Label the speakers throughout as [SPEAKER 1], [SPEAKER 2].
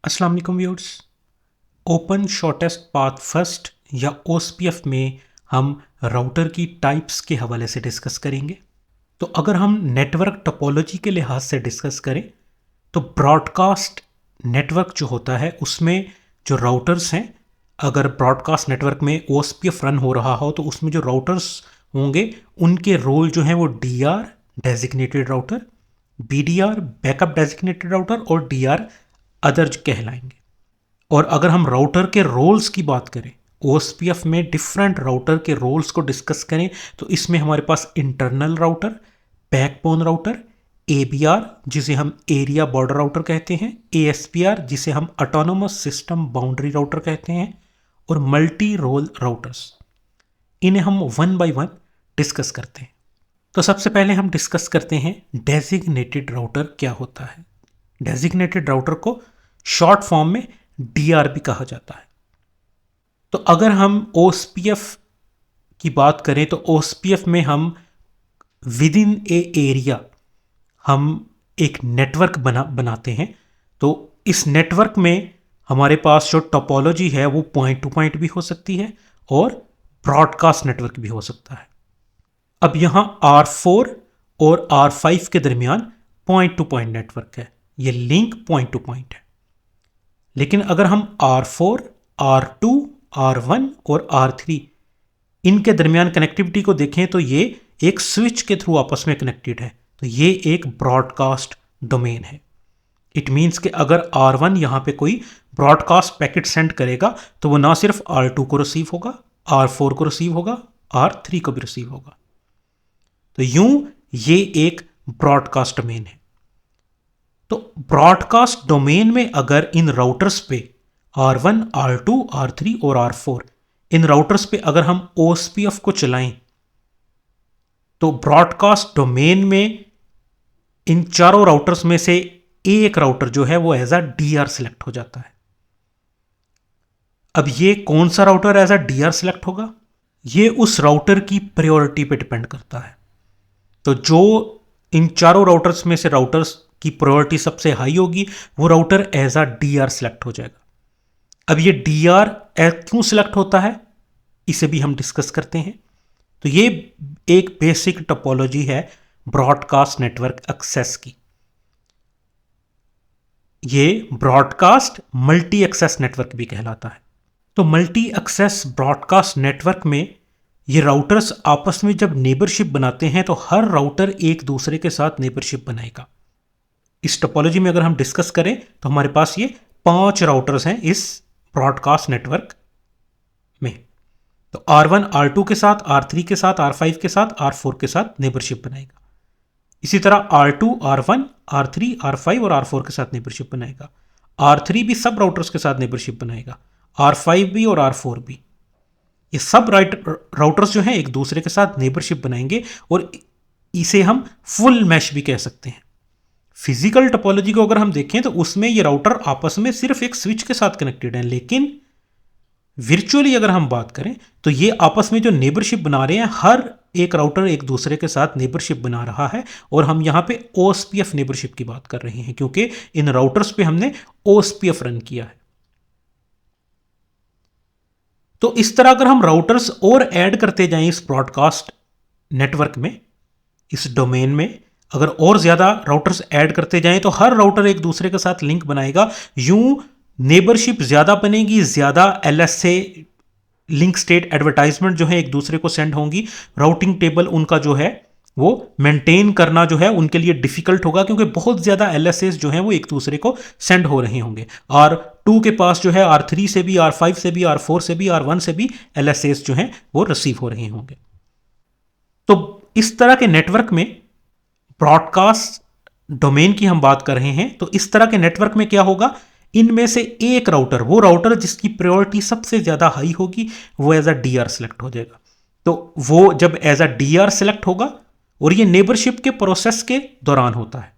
[SPEAKER 1] अस्सलाम वालेकुम viewers. Open shortest path first या ओएसपीएफ में हम राउटर की टाइप्स के हवाले से डिस्कस करेंगे। तो अगर हम नेटवर्क टोपोलॉजी के लिहाज से डिस्कस करें तो ब्रॉडकास्ट नेटवर्क जो होता है उसमें जो राउटर्स हैं, अगर ब्रॉडकास्ट नेटवर्क में ओएसपीएफ रन हो रहा हो तो उसमें जो राउटर्स होंगे उनके रोल जो हैं वो DR designated router, BDR backup designated router और डीआर अदर कहलाएंगे। और अगर हम राउटर के रोल्स की बात करें, ओएसपीएफ में डिफरेंट राउटर के रोल्स को डिस्कस करें तो इसमें हमारे पास internal router, backbone router, ABR जिसे हम एरिया बॉर्डर राउटर कहते हैं, एएसपीआर जिसे हम ऑटोनोमस सिस्टम बाउंड्री राउटर कहते हैं, और मल्टी रोल राउटर्स। इन्हें हम वन बाय वन डिस्कस करते हैं। तो सबसे पहले हम डिस्कस करते हैं डेजिग्नेटेड राउटर क्या होता है। डेजिग्नेटेड राउटर को शॉर्ट फॉर्म में डीआर भी कहा जाता है। तो अगर हम ओएसपीएफ की बात करें तो ओएसपीएफ में हम विद इन ए एरिया हम एक नेटवर्क बनाते हैं। तो इस नेटवर्क में हमारे पास जो टोपोलॉजी है वो पॉइंट टू पॉइंट भी हो सकती है और ब्रॉडकास्ट नेटवर्क भी हो सकता है। अब यहाँ R4 और R5 के दरमियान पॉइंट टू पॉइंट नेटवर्क है, ये लिंक पॉइंट टू पॉइंट है। लेकिन अगर हम R4, R2, R1 और R3 इनके दरमियान कनेक्टिविटी को देखें तो ये एक स्विच के थ्रू आपस में कनेक्टेड है। तो ये एक ब्रॉडकास्ट डोमेन है। इट मीन्स कि अगर R1 यहाँ पे कोई ब्रॉडकास्ट पैकेट सेंड करेगा तो वो ना सिर्फ R2 को रिसीव होगा, R4 को रिसीव होगा, R3 को भी रिसीव होगा। तो यूं ये एक ब्रॉडकास्ट डोमेन है। तो ब्रॉडकास्ट डोमेन में अगर इन राउटर्स पे R1, R2, R3 और R4 इन राउटर्स पे अगर हम ओएसपीएफ को चलाएं तो ब्रॉडकास्ट डोमेन में इन चारों राउटर्स में से एक राउटर जो है वो एज अ डीआर सिलेक्ट हो जाता है। अब ये कौन सा router as a DR select होगा, ये उस राउटर की प्रायोरिटी पे डिपेंड करता है। तो जो इन चारों राउटर्स में से राउटर्स की प्रायोरिटी सबसे हाई होगी वो router as a DR select हो जाएगा। अब ये डीआर क्यों सिलेक्ट होता है इसे भी हम डिस्कस करते हैं। तो ये एक बेसिक टोपोलॉजी है ब्रॉडकास्ट नेटवर्क एक्सेस की। ये ब्रॉडकास्ट मल्टी एक्सेस नेटवर्क भी कहलाता है। तो मल्टी एक्सेस ब्रॉडकास्ट नेटवर्क में ये राउटर्स आपस में जब नेबरशिप बनाते हैं तो हर राउटर एक दूसरे के साथ नेबरशिप बनाएगा। इस टोपोलॉजी में अगर हम डिस्कस करें तो हमारे पास ये 5 राउटर्स हैं इस ब्रॉडकास्ट नेटवर्क में। तो R1 R2 के साथ, R3 के साथ, R5 के साथ, R4 के साथ नेबरशिप बनाएगा। इसी तरह R2 R1 R3 R5 और R4 के साथ नेबरशिप बनाएगा। R3 भी सब राउटर्स के साथ नेबरशिप बनाएगा, R5 भी और R4 भी। ये सब राउटर्स जो हैं एक दूसरे के साथ नेबरशिप बनाएंगे और इसे हम फुल मैश भी कह सकते हैं। फिजिकल टोपोलॉजी को अगर हम देखें तो उसमें ये राउटर आपस में सिर्फ एक स्विच के साथ कनेक्टेड हैं, लेकिन वर्चुअली अगर हम बात करें तो ये आपस में जो नेबरशिप बना रहे हैं, हर एक राउटर एक दूसरे के साथ नेबरशिप बना रहा है। और हम यहां पे ओएसपीएफ नेबरशिप की बात कर रहे हैं क्योंकि इन राउटर्स पे हमने ओएसपीएफ रन किया है। तो इस तरह अगर हम राउटर्स और ऐड करते जाएं इस ब्रॉडकास्ट नेटवर्क में, इस डोमेन में अगर और ज्यादा राउटर्स ऐड करते जाएं तो हर राउटर एक दूसरे के साथ लिंक बनाएगा। यूं नेबरशिप ज्यादा बनेगी, ज्यादा एलएसए लिंक स्टेट एडवर्टाइजमेंट जो है एक दूसरे को सेंड होंगी। राउटिंग टेबल उनका जो है वो मेंटेन करना जो है उनके लिए डिफिकल्ट होगा क्योंकि बहुत ज्यादा एलएसएस जो है वो एक दूसरे को सेंड हो रहे होंगे। R2 के पास जो है R3 से भी, R5 से भी, R4 से भी, R1 से भी एलएसएस जो है वो रिसीव हो रहे होंगे। तो इस तरह के नेटवर्क में ब्रॉडकास्ट डोमेन की हम बात कर रहे हैं। तो इस तरह के नेटवर्क में क्या होगा, इनमें से एक राउटर, वो राउटर जिसकी प्रायोरिटी सबसे ज्यादा हाई होगी वो एज अ डीआर सिलेक्ट हो जाएगा। तो वो जब एज अ डीआर सिलेक्ट होगा और ये नेबरशिप के प्रोसेस के दौरान होता है,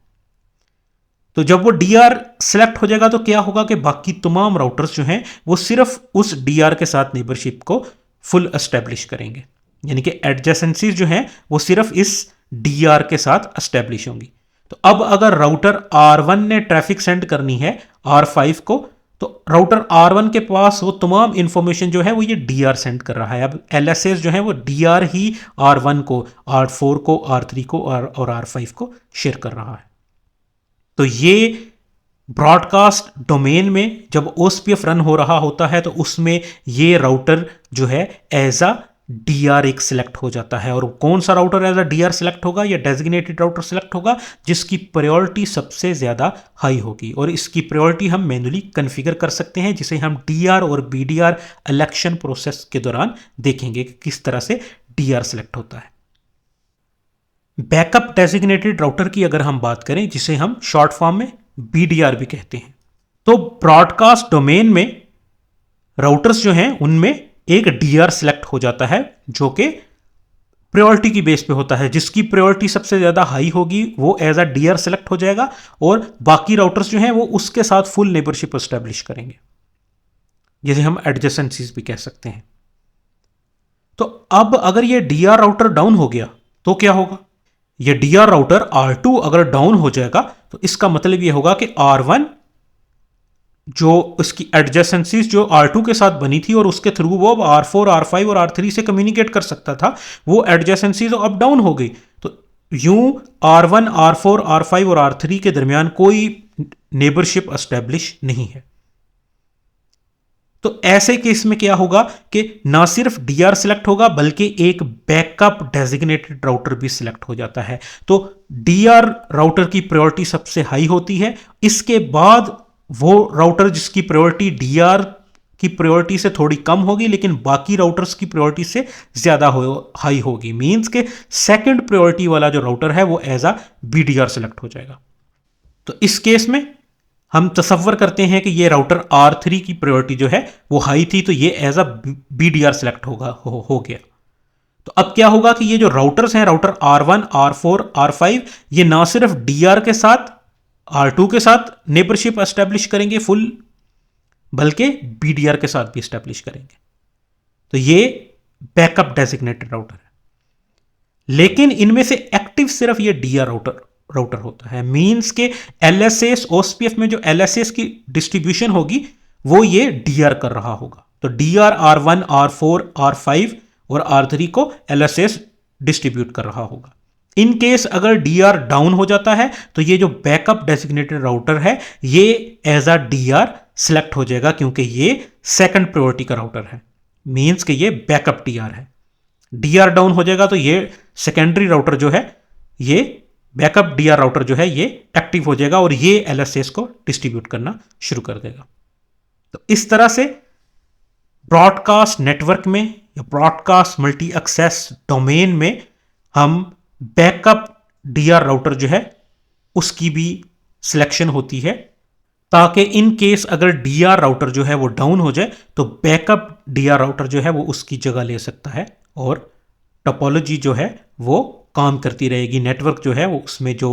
[SPEAKER 1] तो जब वो डीआर सिलेक्ट हो जाएगा तो क्या होगा कि बाकी तमाम राउटर्स जो हैं वो सिर्फ उस डीआर के साथ नेबरशिप को फुल एस्टेब्लिश करेंगे, यानी कि एडजेसेंसीज जो हैं वो सिर्फ इस डीआर के साथ एस्टेब्लिश होंगी। तो अब अगर राउटर R1 ने ट्रैफिक सेंड करनी है R5 को, तो राउटर R1 के पास वो तमाम इंफॉर्मेशन जो है वो ये DR सेंड कर रहा है। अब LSAs जो है वो DR ही R1 को, R4 को, R3 को और R5 को शेयर कर रहा है। तो ये ब्रॉडकास्ट डोमेन में जब OSPF रन हो रहा होता है तो उसमें ये राउटर जो है एज अ DR एक सिलेक्ट हो जाता है। और कौन सा router as a DR select होगा? या डेजिग्नेटेड राउटर सिलेक्ट होगा जिसकी प्रायोरिटी सबसे ज्यादा हाई होगी। और इसकी प्रायोरिटी हम मैन्युअली कॉन्फ़िगर कर सकते हैं, जिसे हम DR और BDR इलेक्शन प्रोसेस के दौरान देखेंगे कि किस तरह से DR सिलेक्ट होता है। बैकअप डेजिग्नेटेड राउटर की अगर हम बात करें, जिसे हम शॉर्ट फॉर्म में BDR भी कहते हैं, तो ब्रॉडकास्ट डोमेन में राउटर्स जो हैं उनमें एक DR सिलेक्ट हो जाता है जो कि प्रायोरिटी की बेस पे होता है। जिसकी प्रायोरिटी सबसे ज्यादा हाई होगी वो एज अ DR सिलेक्ट हो जाएगा और बाकी राउटर्स जो हैं वो उसके साथ फुल नेबरशिप एस्टेब्लिश करेंगे, जिसे हम एडजेसेंसीज भी कह सकते हैं। तो अब अगर ये DR राउटर डाउन हो गया तो क्या होगा? ये DR राउटर R2 अगर डाउन हो जाएगा तो इसका मतलब ये होगा कि R1 जो उसकी एडजेसेंसीज जो R2 के साथ बनी थी और उसके थ्रू वो R4, R5 और R3 से कम्युनिकेट कर सकता था, वो एडजेसेंसीज अब डाउन हो गई। तो यूं R1, R4, R5 और R3 के दरमियान कोई नेबरशिप एस्टेब्लिश नहीं है। तो ऐसे केस में क्या होगा कि ना सिर्फ DR सिलेक्ट होगा बल्कि एक बैकअप डेजिग्नेटेड राउटर भी सिलेक्ट हो जाता है। तो DR राउटर की प्रायोरिटी सबसे हाई होती है। इसके बाद वो राउटर जिसकी प्रायोरिटी DR की प्रायोरिटी से थोड़ी कम होगी लेकिन बाकी राउटर्स की प्रायोरिटी से ज्यादा हाई होगी। मींस के सेकंड प्रायोरिटी वाला जो राउटर है वो एज अ BDR सिलेक्ट हो जाएगा। तो इस केस में हम तसव्वुर करते हैं कि ये राउटर R3 की प्रायोरिटी जो है वो हाई थी, तो ये एज अ BDR सिलेक्ट हो गया। तो अब क्या होगा कि ये जो राउटर्स हैं, राउटर R1, R4, R5, ये ना सिर्फ DR के साथ, R2 के साथ नेबरशिप एस्टेब्लिश करेंगे फुल, बल्कि BDR के साथ भी एस्टेब्लिश करेंगे। तो ये बैकअप डेजिग्नेटेड राउटर है। लेकिन इनमें से एक्टिव सिर्फ ये DR राउटर होता है। मींस के LSAs OSPF में जो LSAs की डिस्ट्रीब्यूशन होगी वो ये DR कर रहा होगा। तो DR R1, R4, R5 और R3 को LSAs डिस्ट्रीब्यूट कर रहा होगा। इन केस अगर DR डाउन हो जाता है तो ये जो बैकअप डेजिग्नेटेड राउटर है ये एज अ DR सिलेक्ट हो जाएगा, क्योंकि ये सेकंड प्रायोरिटी का राउटर है। मींस के ये बैकअप DR है। DR डाउन हो जाएगा तो ये सेकेंडरी राउटर जो है, ये बैकअप DR राउटर जो है ये एक्टिव हो जाएगा और ये LSAs को डिस्ट्रीब्यूट करना शुरू कर देगा। तो इस तरह से ब्रॉडकास्ट नेटवर्क में या ब्रॉडकास्ट मल्टी एक्सेस डोमेन में हम बैकअप DR राउटर जो है उसकी भी सिलेक्शन होती है, ताकि इन केस अगर DR राउटर जो है वो डाउन हो जाए तो बैकअप DR राउटर जो है वो उसकी जगह ले सकता है और टोपोलॉजी जो है वो काम करती रहेगी। नेटवर्क जो है वो उसमें जो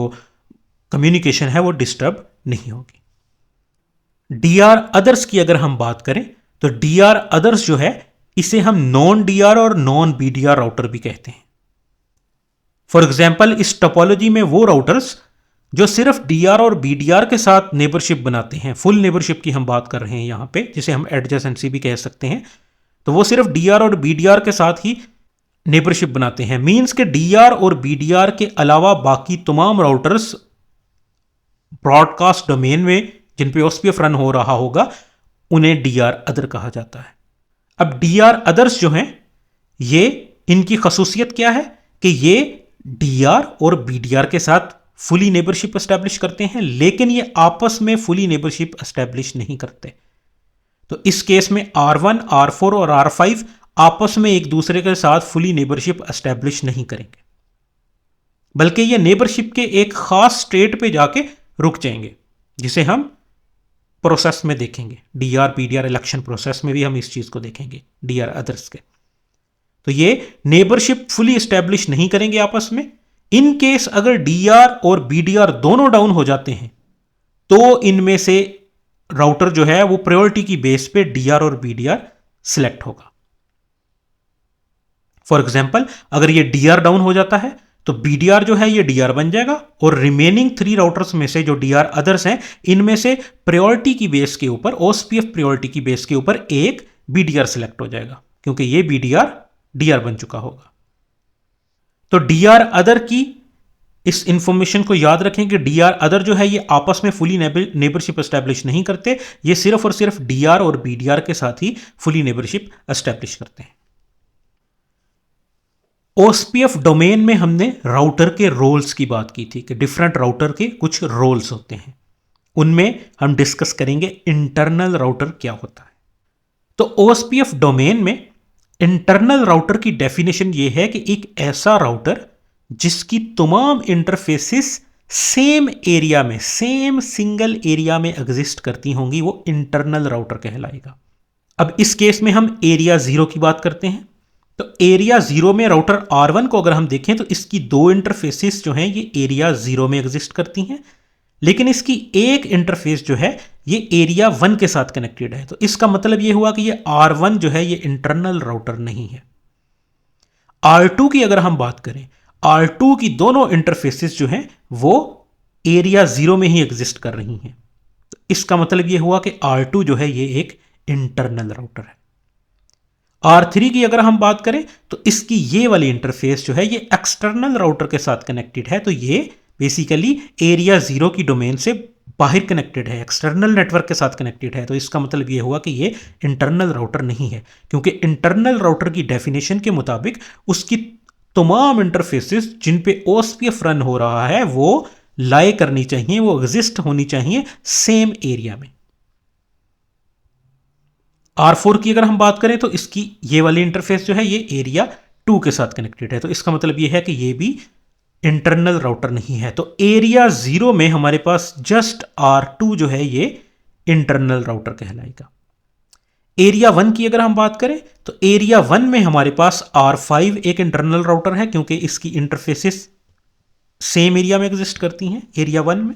[SPEAKER 1] कम्युनिकेशन है वो डिस्टर्ब नहीं होगी। DR अदर्स की अगर हम बात करें तो DR अदर्स जो है इसे हम नॉन DR और नॉन BDR राउटर भी कहते हैं। फॉर एग्जाम्पल इस टोपोलॉजी में वो राउटर्स जो सिर्फ DR और BDR के साथ नेबरशिप बनाते हैं, फुल नेबरशिप की हम बात कर रहे हैं यहां पे, जिसे हम एडजेसेंसी भी कह सकते हैं, तो वो सिर्फ DR और BDR के साथ ही नेबरशिप बनाते हैं। मींस के DR और BDR के अलावा बाकी तमाम राउटर्स ब्रॉडकास्ट डोमेन में जिन पे OSPF रन हो रहा होगा उन्हें DR अदर कहा जाता है। अब DR अदर्स जो हैं ये, इनकी खसूसियत क्या है कि ये DR और BDR के साथ फुली नेबरशिप एस्टेब्लिश करते हैं, लेकिन ये आपस में फुली नेबरशिप एस्टेब्लिश नहीं करते। तो इस केस में R1, R4 और R5 आपस में एक दूसरे के साथ फुली नेबरशिप एस्टेब्लिश नहीं करेंगे, बल्कि ये नेबरशिप के एक खास स्टेट पे जाके रुक जाएंगे, जिसे हम प्रोसेस में देखेंगे। DR BDR इलेक्शन प्रोसेस में भी हम इस चीज को देखेंगे DR अदर्स के। तो ये नेबरशिप फुली एस्टेब्लिश नहीं करेंगे आपस में। इन केस अगर DR और BDR दोनों डाउन हो जाते हैं तो इनमें से राउटर जो है वो प्रायोरिटी की बेस पे DR और BDR सिलेक्ट होगा। फॉर एग्जाम्पल अगर ये DR डाउन हो जाता है तो BDR जो है ये DR बन जाएगा और रिमेनिंग 3 राउटर्स में से जो DR अदर्स हैं इनमें से प्रायोरिटी की बेस के ऊपर, OSPF प्रायोरिटी की बेस के ऊपर एक BDR सिलेक्ट हो जाएगा क्योंकि ये BDR DR बन चुका होगा। तो DR अदर की इस इंफॉर्मेशन को याद रखें कि DR अदर जो है ये आपस में फुली नेबरशिप एस्टैब्लिश नहीं करते, ये सिर्फ और सिर्फ DR और BDR के साथ ही फुली नेबरशिप एस्टैब्लिश करते हैं। OSPF डोमेन में हमने राउटर के रोल्स की बात की थी कि डिफरेंट राउटर के कुछ रोल्स होते हैं, उनमें हम डिस्कस करेंगे इंटरनल राउटर क्या होता है। तो OSPF डोमेन में इंटरनल राउटर की डेफिनेशन यह है कि एक ऐसा राउटर जिसकी तमाम इंटरफेसेस सेम एरिया में, सेम सिंगल एरिया में एग्जिस्ट करती होंगी, वो इंटरनल राउटर कहलाएगा। अब इस केस में हम एरिया 0 की बात करते हैं। तो एरिया 0 में राउटर R1 को अगर हम देखें तो इसकी 2 इंटरफेसेस जो हैं ये एरिया 0 में एग्जिस्ट करती हैं, लेकिन इसकी एक इंटरफेस जो है ये एरिया 1 के साथ कनेक्टेड है। तो इसका मतलब ये हुआ कि ये R1 जो है ये इंटरनल राउटर नहीं है। R2 की अगर हम बात करें, R2 की दोनों इंटरफेसेस जो हैं वो एरिया 0 में ही एग्जिस्ट कर रही हैं। तो इसका मतलब ये हुआ कि R2 जो है ये एक इंटरनल राउटर है। R3 की अगर हम बात करें तो इसकी ये वाली इंटरफेस जो है ये एक्सटर्नल राउटर के साथ कनेक्टेड है। तो ये बेसिकली एरिया 0 की डोमेन से बाहर कनेक्टेड है, एक्सटर्नल नेटवर्क के साथ कनेक्टेड है। तो इसका मतलब ये हुआ कि ये इंटरनल राउटर नहीं है, क्योंकि इंटरनल राउटर की डेफिनेशन के मुताबिक उसकी तमाम इंटरफेसेस जिन पे OSPF रन हो रहा है वो लाई करनी चाहिए, वो एग्जिस्ट होनी चाहिए सेम एरिया में। R4 की अगर हम बात करें तो इसकी ये वाली इंटरफेस जो है ये एरिया 2 के साथ कनेक्टेड है। तो इसका मतलब ये है कि ये भी इंटरनल राउटर नहीं है। तो एरिया 0 में हमारे पास जस्ट R2 जो है ये इंटरनल राउटर कहलाएगा। एरिया 1 की अगर हम बात करें तो एरिया 1 में हमारे पास R5 एक इंटरनल राउटर है, क्योंकि इसकी इंटरफेसेस सेम एरिया में एग्जिस्ट करती हैं एरिया 1 में।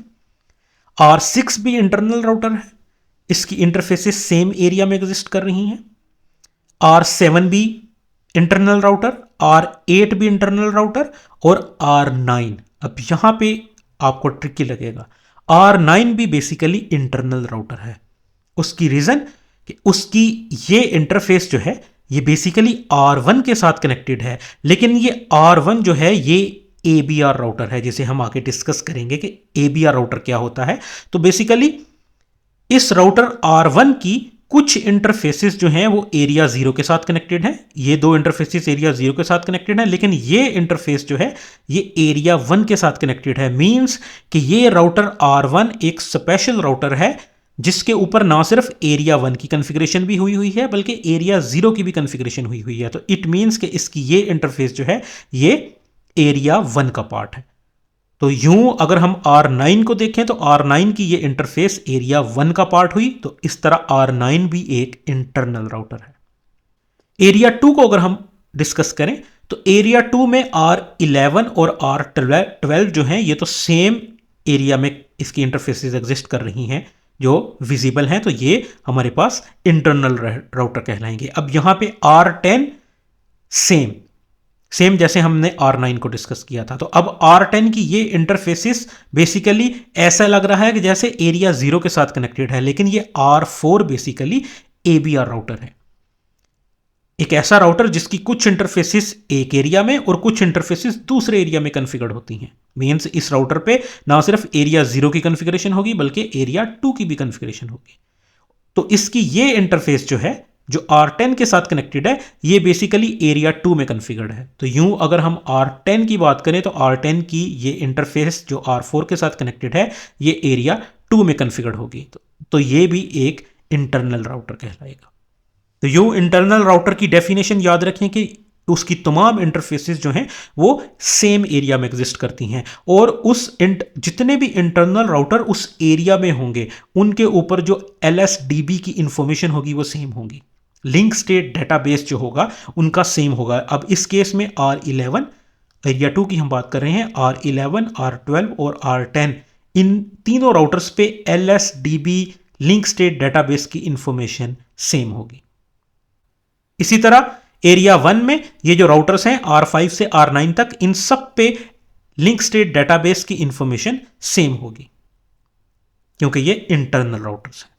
[SPEAKER 1] R6 भी इंटरनल राउटर है, इसकी इंटरफेसेस सेम एरिया में एग्जिस्ट कर रही हैं। R7 भी इंटरनल राउटर, R8 भी इंटरनल राउटर और R9, अब यहां पे आपको ट्रिकी लगेगा, R9 भी बेसिकली इंटरनल राउटर है। उसकी रीजन कि उसकी ये इंटरफेस जो है ये बेसिकली R1 के साथ कनेक्टेड है, लेकिन ये R1 जो है ये ABR राउटर है, जिसे हम आगे डिस्कस करेंगे कि ABR राउटर क्या होता है। तो बेसिकली इस राउटर R1 की कुछ इंटरफेसेस जो हैं वो एरिया 0 के साथ कनेक्टेड हैं, ये 2 इंटरफेसेस एरिया 0 के साथ कनेक्टेड हैं, लेकिन ये इंटरफेस जो है ये एरिया 1 के साथ कनेक्टेड है। मींस कि ये राउटर R1 एक स्पेशल राउटर है जिसके ऊपर ना सिर्फ एरिया 1 की कॉन्फ़िगरेशन भी हुई है बल्कि एरिया 0 की भी कॉन्फ़िगरेशन हुई है। तो इट मींस कि इसकी ये इंटरफेस जो है ये एरिया 1 का पार्ट है। तो यूं अगर हम R9 को देखें तो R9 की ये इंटरफेस एरिया 1 का पार्ट हुई, तो इस तरह R9 भी एक इंटरनल राउटर है। एरिया 2 को अगर हम डिस्कस करें तो एरिया 2 में R11 और R12 जो हैं ये तो सेम एरिया में इसकी इंटरफेसेस एग्जिस्ट कर रही हैं जो विजिबल हैं, तो ये हमारे पास इंटरनल राउटर कहलाएंगे। अब यहां पे R10 सेम जैसे हमने R9 को डिस्कस किया था। तो अब R10 की ये इंटरफेसेस बेसिकली ऐसा लग रहा है कि जैसे एरिया 0 के साथ कनेक्टेड है, लेकिन ये R4 बेसिकली ABR राउटर है, एक ऐसा राउटर जिसकी कुछ इंटरफेसेस एक एरिया में और कुछ इंटरफेसेस दूसरे एरिया में कॉन्फ़िगर्ड होती हैं। मींस इस राउटर पे ना सिर्फ एरिया 0 की कॉन्फ़िगरेशन होगी बल्कि एरिया 2 की भी कॉन्फ़िगरेशन होगी। तो इसकी ये इंटरफेस जो है जो R10 के साथ कनेक्टेड है ये बेसिकली एरिया 2 में कॉन्फ़िगर्ड है। तो यूं अगर हम R10 की बात करें तो R10 की ये इंटरफेस जो R4 के साथ कनेक्टेड है ये एरिया 2 में कॉन्फ़िगर्ड होगी। तो ये भी एक इंटरनल राउटर कहलाएगा। तो यूं इंटरनल राउटर की डेफिनेशन याद रखें कि उसकी तमाम इंटरफेसेस जो हैं वो सेम एरिया में एग्जिस्ट करती हैं और जितने भी इंटरनल राउटर उस एरिया में होंगे उनके ऊपर जो LSDB की इंफॉर्मेशन होगी वो सेम होगी। लिंक स्टेट डेटाबेस जो होगा उनका सेम होगा। अब इस केस में R11 एरिया 2 की हम बात कर रहे हैं, R11, R12 और R10 इन तीनों राउटर्स पे LSDB लिंक स्टेट डेटाबेस की इंफॉर्मेशन सेम होगी। इसी तरह एरिया 1 में ये जो राउटर्स हैं R5 से R9 तक इन सब पे लिंक स्टेट डेटाबेस की इंफॉर्मेशन सेम होगी, क्योंकि ये इंटरनल राउटर्स हैं।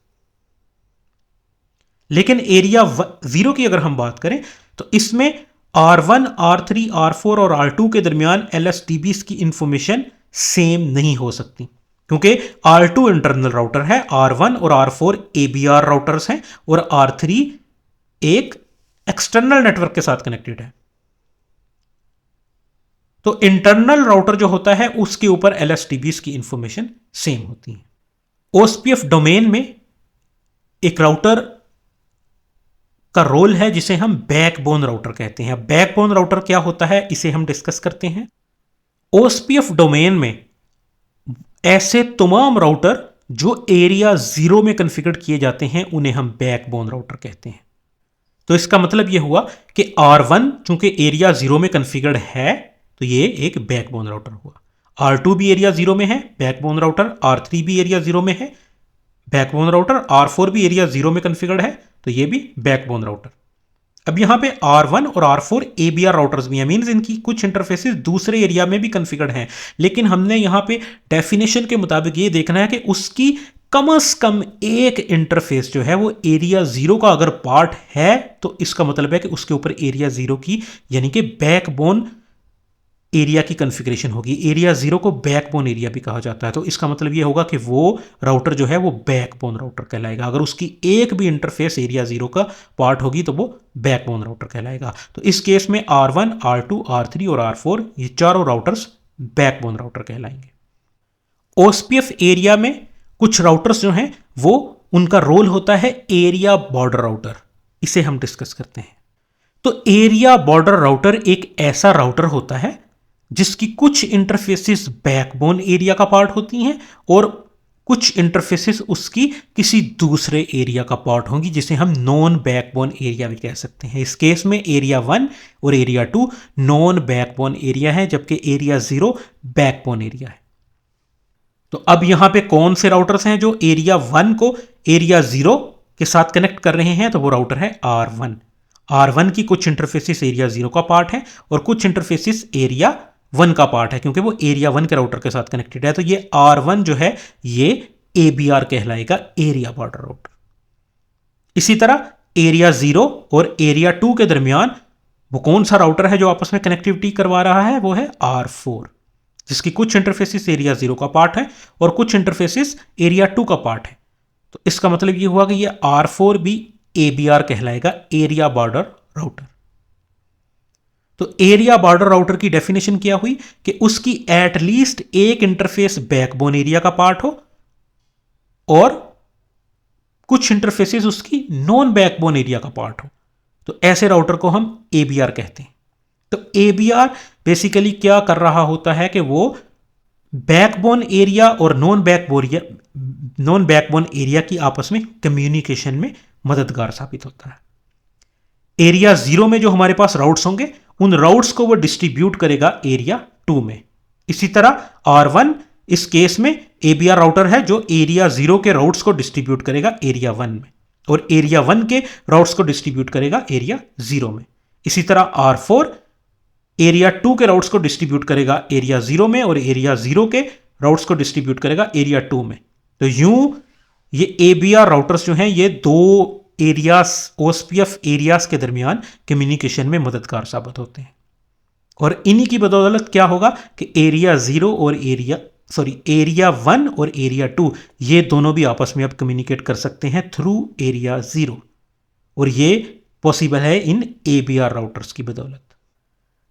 [SPEAKER 1] लेकिन एरिया 0 की अगर हम बात करें तो इसमें R1, R3, R4 और R2 के दरमियान LSTBs की इंफॉर्मेशन सेम नहीं हो सकती, क्योंकि R2 इंटरनल राउटर है, R1 और R4 ABR राउटर्स हैं और R3 एक एक्सटर्नल नेटवर्क के साथ कनेक्टेड है। तो इंटरनल राउटर जो होता है उसके ऊपर LSTBs की इंफॉर्मेशन सेम होती है। OSPF डोमेन में एक राउटर का रोल है जिसे हम बैकबोन राउटर कहते हैं। बैकबोन राउटर क्या होता है इसे हम डिस्कस करते हैं। OSPF डोमेन में ऐसे तमाम राउटर जो एरिया 0 में कॉन्फ़िगर किए जाते हैं उन्हें हम बैकबोन राउटर कहते हैं। तो इसका मतलब यह हुआ कि R1 चूंकि एरिया 0 में कॉन्फ़िगर्ड है तो ये एक बैकबोन राउटर हुआ। R2 भी एरिया 0 में है, बैकबोन राउटर। R3 भी एरिया 0 में है, बैकबोन राउटर। R4 भी एरिया 0 में कॉन्फ़िगर्ड है तो ये भी बैकबोन राउटर। अब यहां पे R1 और R4 ABR राउटर्स भी हैं, मींस इनकी कुछ इंटरफेसेस दूसरे एरिया में भी कॉन्फ़िगर्ड हैं, लेकिन हमने यहां पे डेफिनेशन के मुताबिक ये देखना है कि उसकी कम से कम एक इंटरफेस जो है वो एरिया 0 का अगर पार्ट है तो इसका मतलब है कि उसके ऊपर एरिया 0 की यानी कि बैकबोन एरिया की कॉन्फ़िगरेशन होगी। एरिया 0 को बैकबोन एरिया भी कहा जाता है, तो इसका मतलब ये होगा कि वो राउटर जो है वो बैकबोन राउटर कहलाएगा। अगर उसकी एक भी इंटरफेस एरिया 0 का पार्ट होगी तो वो बैकबोन राउटर कहलाएगा। तो इस केस में R1, R2, R3 और R4 ये चारों राउटर्स बैकबोन राउटर कहलाएंगे। OSPF एरिया में कुछ राउटर्स जो हैं वो उनका रोल होता है एरिया बॉर्डर राउटर, इसे हम डिस्कस करते हैं। तो एरिया बॉर्डर राउटर एक ऐसा राउटर होता है जिसकी कुछ इंटरफेसेस बैकबोन एरिया का पार्ट होती हैं और कुछ इंटरफेसेस उसकी किसी दूसरे एरिया का पार्ट होंगी, जिसे हम नॉन बैकबोन एरिया भी कह सकते हैं। इस केस में एरिया 1 और एरिया 2 नॉन बैकबोन एरिया है, जबकि एरिया 0 बैकबोन एरिया है। तो अब यहां पे कौन से राउटर्स हैं जो एरिया 1 को एरिया 0 के साथ कनेक्ट कर रहे हैं? तो वो राउटर है R1। R1 की कुछ इंटरफेसेस एरिया 0 का पार्ट है और कुछ इंटरफेसेस एरिया 1 का पार्ट है, क्योंकि वो एरिया 1 के राउटर के साथ कनेक्टेड है। तो ये R1 जो है ये ABR कहलाएगा, एरिया बॉर्डर राउटर। इसी तरह एरिया 0 और एरिया 2 के दरमियान वो कौन सा राउटर है जो आपस में कनेक्टिविटी करवा रहा है? वो है R4, जिसकी कुछ इंटरफेसेस एरिया 0 का पार्ट है और कुछ इंटरफेसेस एरिया 2 का पार्ट है। तो इसका मतलब ये हुआ कि ये R4 भी ABR कहलाएगा, एरिया बॉर्डर राउटर। तो एरिया बॉर्डर राउटर की डेफिनेशन क्या हुई कि उसकी एटलीस्ट एक इंटरफेस बैकबोन एरिया का पार्ट हो और कुछ इंटरफेसेस उसकी नॉन बैकबोन एरिया का पार्ट हो। तो ऐसे राउटर को हम ABR कहते हैं। तो ABR बेसिकली क्या कर रहा होता है कि वो बैकबोन एरिया और नॉन बैकबोन एरिया की आपस में कम्युनिकेशन में मददगार साबित होता है। एरिया 0 में जो हमारे पास राउट्स होंगे उन राउट्स को वो डिस्ट्रीब्यूट करेगा एरिया 2 में। इसी तरह R1 इस केस में ABR राउटर है जो एरिया 0 के राउट्स को डिस्ट्रीब्यूट करेगा एरिया 1 में और एरिया 1 के राउट्स को डिस्ट्रीब्यूट करेगा एरिया 0 में। इसी तरह R4 एरिया 2 के राउट्स को डिस्ट्रीब्यूट करेगा एरिया 0 में और एरिया 0 के राउट्स को डिस्ट्रीब्यूट करेगा एरिया 2 में। तो यूं ये ABR राउटर्स जो हैं ये दो एरियाज OSPF एरियाज के दरमियान कम्युनिकेशन में मददगार साबित होते हैं। और इन्हीं की बदौलत क्या होगा कि एरिया 0 और एरिया 1 और एरिया 2 ये दोनों भी आपस में अब कम्युनिकेट कर सकते हैं थ्रू एरिया 0, और ये पॉसिबल है इन ABR राउटर्स की बदौलत।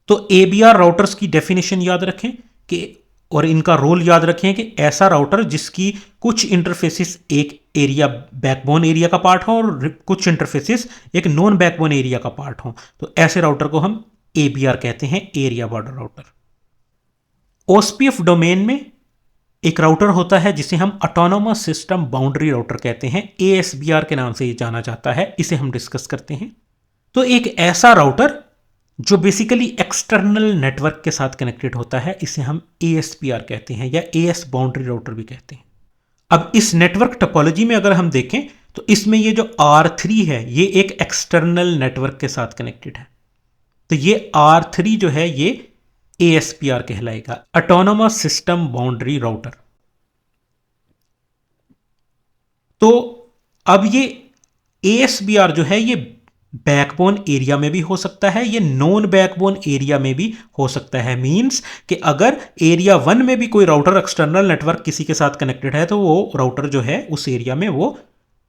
[SPEAKER 1] तो ABR राउटर्स की डेफिनेशन याद रखें कि और इनका रोल याद रखें कि ऐसा राउटर जिसकी कुछ इंटरफेसेस एक एरिया बैकबोन एरिया का पार्ट हो और कुछ इंटरफेसेस एक नॉन बैकबोन एरिया का पार्ट हो, तो ऐसे राउटर को हम ABR कहते हैं, area border router. OSPF domain में एक राउटर होता है जिसे हम ऑटोनोमस सिस्टम बाउंड्री राउटर कहते हैं, ASBR के नाम से ये जाना जाता है। इसे हम डिस्कस करते हैं। तो एक ऐसा राउटर जो बेसिकली एक्सटर्नल नेटवर्क के साथ कनेक्टेड होता है इसे हम ASPR कहते हैं या AS बाउंड्री राउटर भी कहते हैं। अब इस नेटवर्क टोपोलॉजी में अगर हम देखें तो इसमें ये जो R3 है ये एक एक्सटर्नल नेटवर्क के साथ कनेक्टेड है। तो ये R3 जो है ये ASPR कहलाएगा, ऑटोनोमस सिस्टम बाउंड्री राउटर। तो अब ये ASBR जो है ये बैकबोन एरिया में भी हो सकता है, ये नॉन बैकबोन एरिया में भी हो सकता है। मींस कि अगर एरिया 1 में भी कोई राउटर एक्सटर्नल नेटवर्क किसी के साथ कनेक्टेड है तो वो राउटर जो है उस एरिया में वो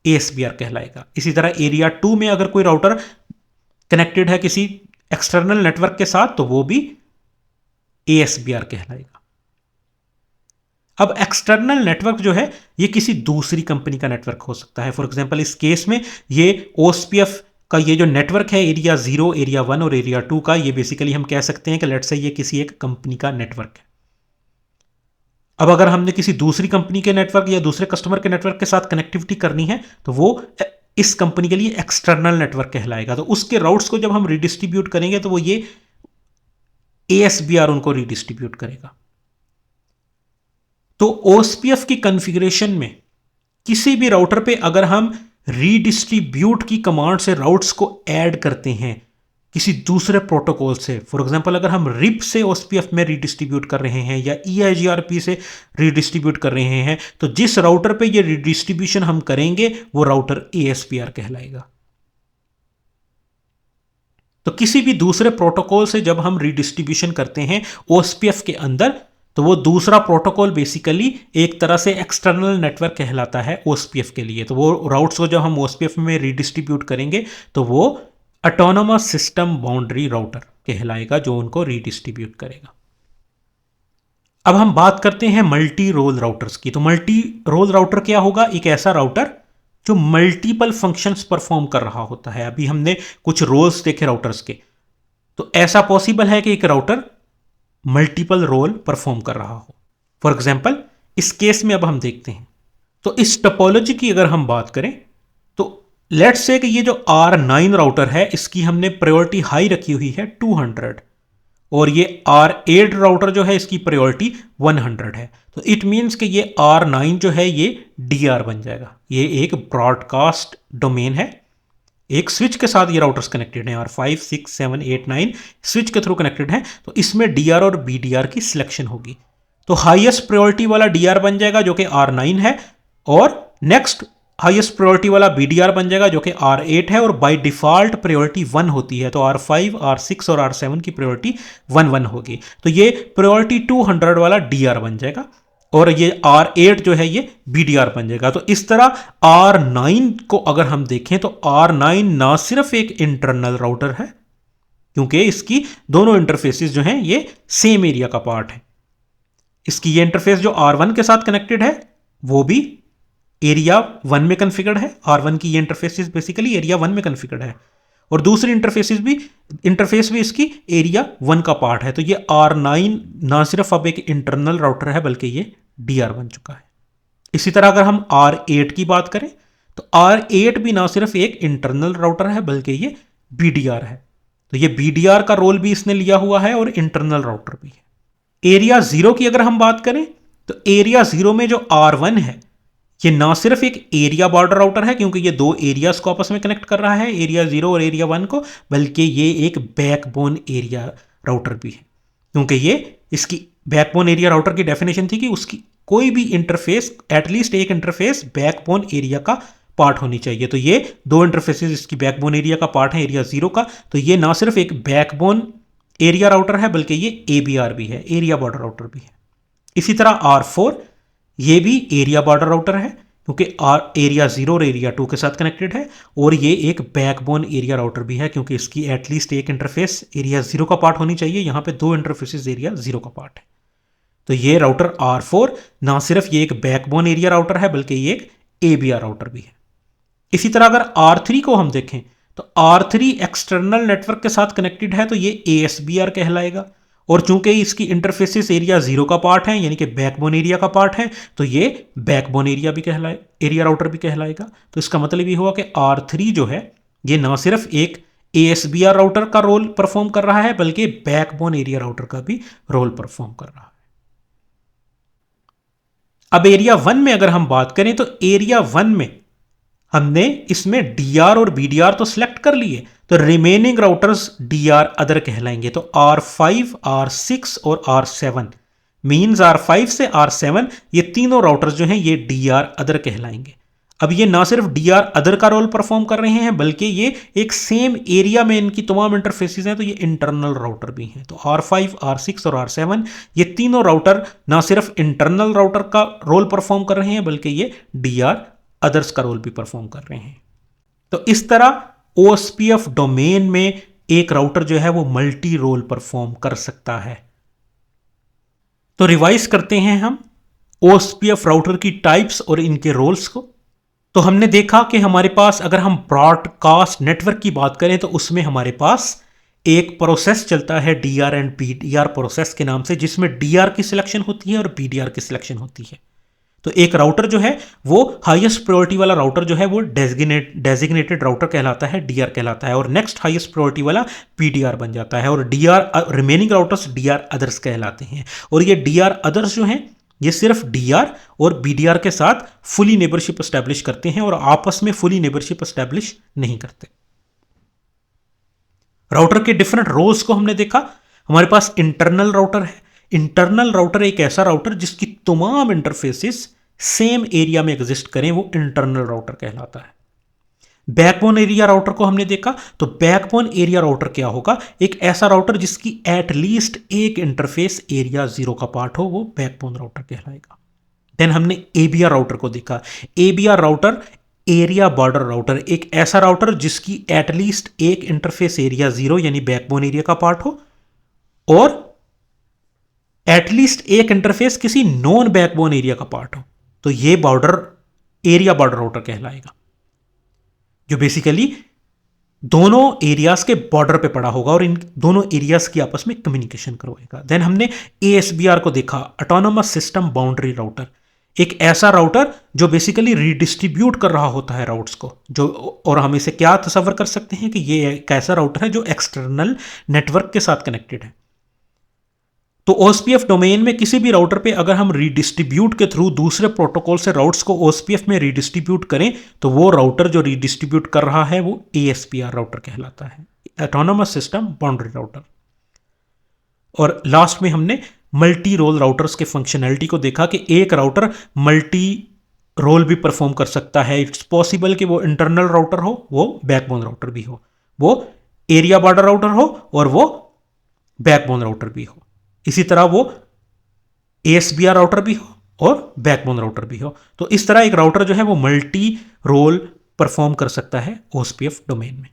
[SPEAKER 1] ASBR कहलाएगा। इसी तरह एरिया 2 में अगर कोई राउटर कनेक्टेड है किसी एक्सटर्नल नेटवर्क के साथ तो वो भी ASBR कहलाएगा। अब एक्सटर्नल नेटवर्क जो है ये किसी दूसरी कंपनी का नेटवर्क हो सकता है। फॉर एग्जांपल इस केस में ये OSPF का ये जो नेटवर्क है एरिया 0, एरिया 1 और एरिया 2 का, ये बेसिकली हम कह सकते हैं कि लेट्स से ये किसी एक कंपनी का नेटवर्क है। अब अगर हमने किसी दूसरी कंपनी के नेटवर्क या दूसरे कस्टमर के नेटवर्क के साथ कनेक्टिविटी करनी है तो वो इस कंपनी के लिए एक्सटर्नल नेटवर्क कहलाएगा। तो उसके राउट्स को जब हम रिडिस्ट्रीब्यूट करेंगे तो वो ये ASBR उनको रिडिस्ट्रीब्यूट करेगा। तो OSPF की कॉन्फ़िगरेशन में किसी भी राउटर पे अगर हम रीडिस्ट्रीब्यूट की कमांड से राउट्स को ऐड करते हैं किसी दूसरे प्रोटोकॉल से, फॉर एग्जांपल अगर हम रिप से OSPF में रीडिस्ट्रीब्यूट कर रहे हैं या EIGRP से रीडिस्ट्रीब्यूट कर रहे हैं, तो जिस राउटर पे ये रीडिस्ट्रीब्यूशन हम करेंगे वो राउटर ASPR कहलाएगा। तो किसी भी दूसरे प्रोटोकॉल से जब हम रीडिस्ट्रीब्यूशन करते हैं OSPF के अंदर तो वो दूसरा प्रोटोकॉल बेसिकली एक तरह से एक्सटर्नल नेटवर्क कहलाता है OSPF के लिए। तो वो राउट्स को जब हम OSPF में रीडिस्ट्रीब्यूट करेंगे तो वो ऑटोनोमस सिस्टम बाउंड्री राउटर कहलाएगा जो उनको रीडिस्ट्रीब्यूट करेगा। अब हम बात करते हैं मल्टी रोल राउटर्स की। तो मल्टी रोल राउटर क्या होगा? एक ऐसा राउटर जो मल्टीपल फंक्शंस परफॉर्म कर रहा होता है। अभी हमने कुछ रोल्स देखे राउटर्स के, तो ऐसा पॉसिबल है कि एक राउटर मल्टीपल रोल परफॉर्म कर रहा हो। फॉर एग्जाम्पल इस केस में अब हम देखते हैं, तो इस टोपोलॉजी की अगर हम बात करें तो लेट्स से कि ये जो R9 राउटर है इसकी हमने प्रायोरिटी हाई रखी हुई है 200 और ये R8 राउटर जो है इसकी प्रायोरिटी 100 है। तो इट मीन्स कि ये R9 जो है ये DR बन जाएगा। ये एक ब्रॉडकास्ट डोमेन है, एक स्विच के साथ ये राउटर्स कनेक्टेड हैं और 5, 6, 7, 8, 9 स्विच के थ्रू कनेक्टेड हैं। तो इसमें DR और BDR की सिलेक्शन होगी। तो हाईएस्ट प्रायोरिटी वाला DR बन जाएगा जो कि R9 है और नेक्स्ट हाईएस्ट प्रायोरिटी वाला BDR बन जाएगा जो कि R8 है और बाय डिफॉल्ट प्रायोरिटी 1 होती है। तो R5, R6 और R7 की प्रायोरिटी 1 होगी। तो ये प्रायोरिटी 200 वाला DR बन जाएगा और ये R8 जो है ये BDR बन जाएगा। तो इस तरह R9 को अगर हम देखें तो R9 ना सिर्फ एक इंटरनल राउटर है क्योंकि इसकी दोनों इंटरफेसेस जो हैं ये सेम एरिया का पार्ट है। इसकी ये इंटरफेस जो R1 के साथ कनेक्टेड है वो भी एरिया 1 में कॉन्फ़िगर्ड है। R1 की ये इंटरफेसेस बेसिकली एरिया 1 में कॉन्फ़िगर्ड है और दूसरी इंटरफेस भी इसकी एरिया 1 का पार्ट है। तो ये R9 ना सिर्फ अब एक इंटरनल राउटर है बल्कि ये DR बन चुका है। इसी तरह अगर हम R8 की बात करें तो R8 भी ना सिर्फ एक इंटरनल राउटर है बल्कि ये BDR है। तो ये BDR का रोल भी इसने लिया हुआ है और इंटरनल राउटर भी है। एरिया 0 की अगर हम बात करें तो एरिया 0 में जो R1 है ये ना सिर्फ एक एरिया बॉर्डर राउटर है क्योंकि ये दो एरियाज को आपस में कनेक्ट कर रहा है, एरिया 0 और एरिया 1 को, बल्कि ये एक बैकबोन एरिया राउटर भी है क्योंकि ये इसकी बैकबोन एरिया राउटर की डेफिनेशन थी कि उसकी कोई भी इंटरफेस, एटलीस्ट एक इंटरफेस बैकबोन एरिया का पार्ट होनी चाहिए। तो ये दो इंटरफेसेस इसकी बैकबोन एरिया का पार्ट है एरिया 0 का। तो ये ना सिर्फ एक बैकबोन एरिया राउटर है बल्कि ये ABR भी है, एरिया बॉर्डर राउटर भी है। इसी तरह R4 ये भी एरिया बॉर्डर राउटर है क्योंकि एरिया 0 और एरिया 2 के साथ कनेक्टेड है और ये एक बैकबोन एरिया राउटर भी है क्योंकि इसकी एटलीस्ट एक इंटरफेस एरिया 0 का पार्ट होनी चाहिए। यहाँ पे दो इंटरफेसेस एरिया 0 का पार्ट है। तो ये राउटर R4 ना सिर्फ ये एक बैकबोन एरिया राउटर है बल्कि ये एक ABR राउटर भी है। इसी तरह अगर R3 को हम देखें तो R3 एक्सटर्नल नेटवर्क के साथ कनेक्टेड है तो ये ASBR कहलाएगा और चूंकि इसकी इंटरफेसेस एरिया 0 का पार्ट है यानी कि बैकबोन एरिया का पार्ट है तो ये बैकबोन एरिया भी कहलाए, एरिया राउटर भी कहलाएगा। तो इसका मतलब ये हुआ कि R3 जो है ये ना सिर्फ एक ASBR राउटर का रोल परफॉर्म कर रहा है बल्कि बैकबोन एरिया राउटर का भी रोल परफॉर्म कर रहा है। अब एरिया 1 में अगर हम बात करें तो एरिया 1 में हमने इसमें डीआर और बीडीआर तो सिलेक्ट कर लिए, तो रिमेनिंग राउटर्स डीआर अदर कहलाएंगे। तो R5, R6 और R7 मींस R5 से R7 ये तीनों राउटर्स जो हैं ये डीआर अदर कहलाएंगे। अब ये ना सिर्फ डीआर अदर का रोल परफॉर्म कर रहे हैं, बल्कि ये एक सेम एरिया में इनकी तमाम इंटरफेसेस हैं, तो ये इंटरनल राउटर भी हैं। तो R5, R6 और R7 ये तीनों राउटर ना सिर्फ इंटरनल राउटर का रोल परफॉर्म कर रहे हैं, बल्कि ये डीआर अदर्स का रोल भी परफॉर्म कर रहे हैं। तो इस तरह OSPF डोमेन में एक राउटर जो है वो मल्टी रोल परफॉर्म कर सकता है। तो रिवाइज करते हैं हम OSPF राउटर की टाइप्स और इनके रोल्स को। तो हमने देखा कि हमारे पास, अगर हम ब्रॉडकास्ट नेटवर्क की बात करें, तो उसमें हमारे पास एक प्रोसेस चलता है डीआर एंड बीडीआर प्रोसेस के नाम से, जिसमें डीआर की सिलेक्शन होती है और बीडीआर की सिलेक्शन होती है। तो एक राउटर जो है वो हाईएस्ट प्रायोरिटी वाला राउटर जो है वो डेजिग्नेटेड राउटर कहलाता है, डीआर कहलाता है, और नेक्स्ट हाईएस्ट प्रायोरिटी वाला पीडीआर बन जाता है, और DR remaining routers DR others कहलाते हैं। और ये डीआर अदर्स जो हैं ये सिर्फ डीआर और बीडीआर के साथ फुली नेबरशिप एस्टैब्लिश करते हैं और आपस में फुली नेबरशिप एस्टैब्लिश नहीं करते। राउटर के डिफरेंट रोल्स को हमने देखा। हमारे पास इंटरनल राउटर है। इंटरनल राउटर एक ऐसा राउटर जिसकी तमाम इंटरफेसेस सेम एरिया में एग्जिस्ट करें, वो इंटरनल राउटर कहलाता है। बैकबोन एरिया राउटर को हमने देखा। तो बैकबोन एरिया राउटर क्या होगा? एक ऐसा राउटर जिसकी एटलीस्ट एक इंटरफेस एरिया 0 का पार्ट हो, वो बैकबोन राउटर कहलाएगा। देन हमने एबीआर राउटर को देखा। एबीआर राउटर एरिया बॉर्डर राउटर, एक ऐसा राउटर जिसकी एटलीस्ट एक इंटरफेस एरिया 0 यानी बैकबोन एरिया का पार्ट हो, और एटलीस्ट एक इंटरफेस किसी नॉन बैकबोन एरिया का पार्ट हो, तो ये बॉर्डर एरिया बॉर्डर राउटर कहलाएगा, जो बेसिकली दोनों एरियाज के बॉर्डर पे पड़ा होगा और इन दोनों एरियाज की आपस में कम्युनिकेशन करवाएगा। देन हमने एएसबीआर को देखा, ऑटोनोमस सिस्टम बाउंड्री राउटर, एक ऐसा राउटर जो बेसिकली रीडिस्ट्रीब्यूट कर रहा होता है राउट्स को, जो, और हम इसे क्या तस्वर कर सकते हैं कि ये एक ऐसा राउटर है जो एक्सटर्नल नेटवर्क के साथ कनेक्टेड है। तो OSPF डोमेन में किसी भी राउटर पे अगर हम रीडिस्ट्रीब्यूट के थ्रू दूसरे प्रोटोकॉल से राउट्स को OSPF में रीडिस्ट्रीब्यूट करें, तो वो राउटर जो रीडिस्ट्रीब्यूट कर रहा है वो ASPR राउटर कहलाता है, ऑटोनोमस सिस्टम बाउंड्री राउटर। और लास्ट में हमने मल्टी रोल राउटर्स के फंक्शनैलिटी को देखा कि एक राउटर मल्टी रोल भी परफॉर्म कर सकता है। इट्स पॉसिबल कि वो इंटरनल राउटर हो, वो बैकबोन राउटर भी हो, वो एरिया बॉर्डर राउटर हो, और वो बैकबोन राउटर भी हो। इसी तरह वो ASBR राउटर भी हो और बैकबोन राउटर भी हो। तो इस तरह एक राउटर जो है वो मल्टी रोल परफॉर्म कर सकता है OSPF डोमेन में।